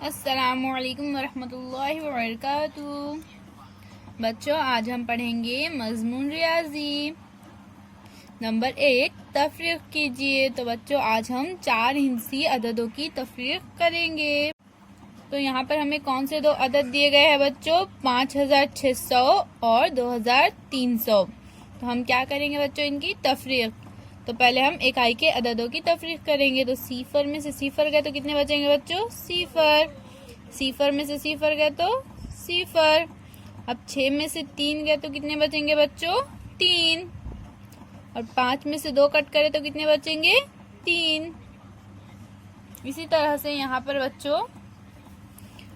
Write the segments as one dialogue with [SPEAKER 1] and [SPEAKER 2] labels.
[SPEAKER 1] अस्सलामुअलैकुम वरहमतुल्लाहि वबरकातुहू। बच्चों, आज हम पढ़ेंगे मज़मून रियाजी नंबर 1 तफरीक कीजिए। तो बच्चों, आज हम 4 हिंसी अददों की तफरीक करेंगे। तो यहाँ पर हमें कौन से दो अदद दिए गए हैं बच्चों? 5600 और 2300। तो हम क्या करेंगे बच्चों? इनकी तफरीक। तो पहले हम इकाई के अददों की तफरीक करेंगे। तो सिफर में से सिफर गए तो कितने बचेंगे बच्चों? सिफर। सिफर में से सिफर गए तो सिफर। अब 6 में से 3 गए तो कितने बचेंगे बच्चों? 3। और 5 में से 2 कट करें तो कितने बचेंगे? 3। इसी तरह से यहाँ पर बच्चों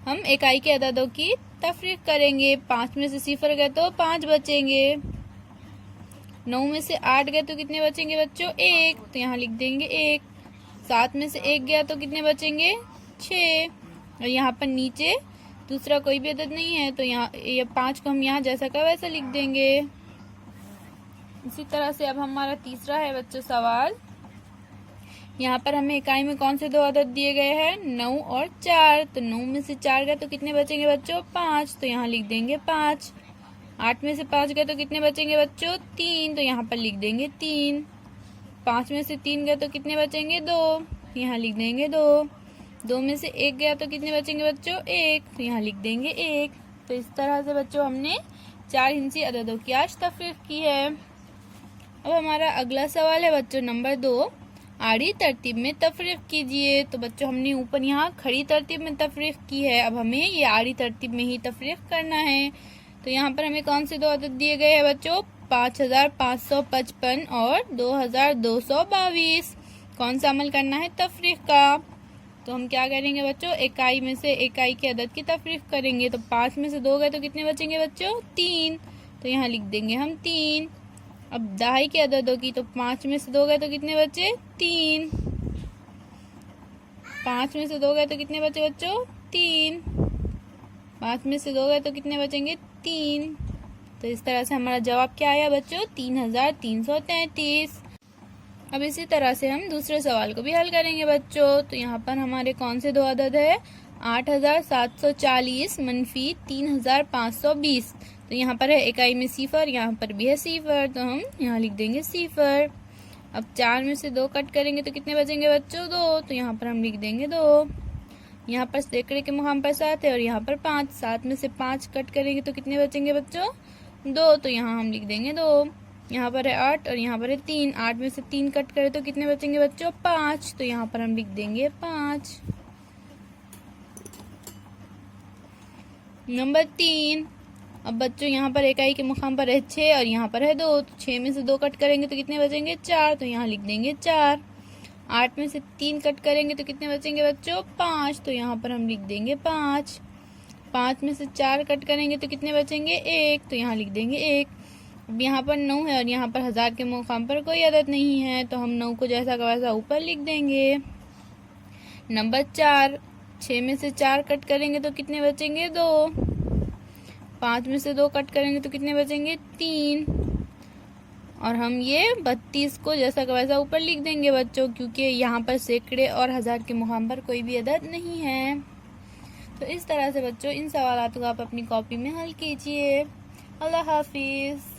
[SPEAKER 1] हम इकाई के अददों की तफरीक करेंगे। 5 में से सिफर गए तो 5 बचेंगे। 9 में से 8 गए तो कितने बचेंगे बच्चों? 1। तो यहाँ लिख देंगे 1। 7 में से 1 गया तो कितने बचेंगे? 6। और यहाँ पर नीचे दूसरा कोई भी अदद नहीं है, तो यहाँ ये 5 को हम यहाँ जैसा का वैसा लिख देंगे। इसी तरह से अब हमारा तीसरा है बच्चों सवाल। यहाँ पर हमें इकाई में कौन से दो अदद दिए गए हैं? 9 और 4। तो 9 में से 4 गए तो कितने बचेंगे बच्चों? 5। तो यहाँ लिख देंगे 5। 8 में से 5 गए तो कितने बचेंगे बच्चों? 3। तो यहाँ पर लिख देंगे 3। 5 में से 3 गए तो कितने बचेंगे? 2। यहाँ लिख देंगे 2। 2 में से 1 गया तो कितने बचेंगे बच्चों? 1। तो यहाँ लिख देंगे 1। तो इस तरह से बच्चों हमने 4 हिंसी अददों की आज तफरीक की है। अब हमारा अगला सवाल है बच्चों नंबर 2, आड़ी तरतीब में तफरीक कीजिए। तो बच्चों हमने ऊपर यहाँ खड़ी तरतीब में तफरीक की है, अब हमें ये आड़ी तरतीब में ही तफरीक करना है। तो यहाँ पर हमें कौन से दो अदद दिए गए हैं बच्चों? 5555 और 2222। कौन सा अमल करना है? तफरीक का। तो हम क्या करेंगे बच्चों? इकाई में से इकाई के अदद की तफरीक करेंगे। तो 5 में से 2 गए तो कितने बचेंगे बच्चों? 3। तो यहाँ लिख देंगे हम 3। अब दहाई के अददों की, तो 5 में से 2 गए तो कितने बचे? 3। 5 में से 2 गए तो कितने बचे बच्चों? 3। 5 में से 2 गए तो कितने बचेंगे? 3। तो इस तरह से हमारा जवाब क्या आया बच्चों? 3333। अब इसी तरह से हम दूसरे सवाल को भी हल करेंगे बच्चों। तो यहाँ पर हमारे कौन से दो अदद है? 8740 मनफी 3520। तो यहाँ पर है इकाई में सिफर, यहाँ पर भी है सिफर, तो हम यहाँ लिख देंगे सिफर। अब 4 में से 2 कट करेंगे तो कितने बचेंगे बच्चों? 2। तो यहाँ पर हम लिख देंगे 2। यहाँ पर सैकड़े के मुकाम पर 7 है और यहाँ पर 5। 7 में से 5 कट करेंगे तो कितने बचेंगे बच्चों? 2। तो यहाँ हम लिख देंगे 2। यहाँ पर है 8 और यहाँ पर है 3। 8 में से 3 कट करें तो कितने बचेंगे बच्चों? 5। तो यहाँ पर हम लिख देंगे 5। नंबर 3। अब बच्चों यहाँ पर इकाई के मुकाम पर है 6 और यहाँ पर है 2। तो 6 में से 2 कट करेंगे तो कितने बचेंगे? 4। तो यहाँ लिख देंगे 4। 8 में से 3 कट करेंगे तो कितने बचेंगे बच्चों? 5। तो यहाँ पर हम लिख देंगे 5। 5 में से 4 कट करेंगे तो कितने बचेंगे? 1। तो यहाँ लिख देंगे 1। अब यहाँ पर 9 है और यहाँ पर 1000 के मुकाम पर कोई अदद नहीं है, तो हम 9 को जैसा का वैसा ऊपर लिख देंगे। नंबर 4। 6 में से 4 कट करेंगे तो कितने बचेंगे? 2। 5 में से 2 कट करेंगे तो कितने बचेंगे? 3। और हम ये 32 को जैसा का वैसा ऊपर लिख देंगे बच्चों, क्योंकि यहाँ पर सैकड़े और 1000 के मुकाम पर कोई भी अदद नहीं है। तो इस तरह से बच्चों इन सवालों को आप अपनी कॉपी में हल कीजिए। अल्लाह हाफिज।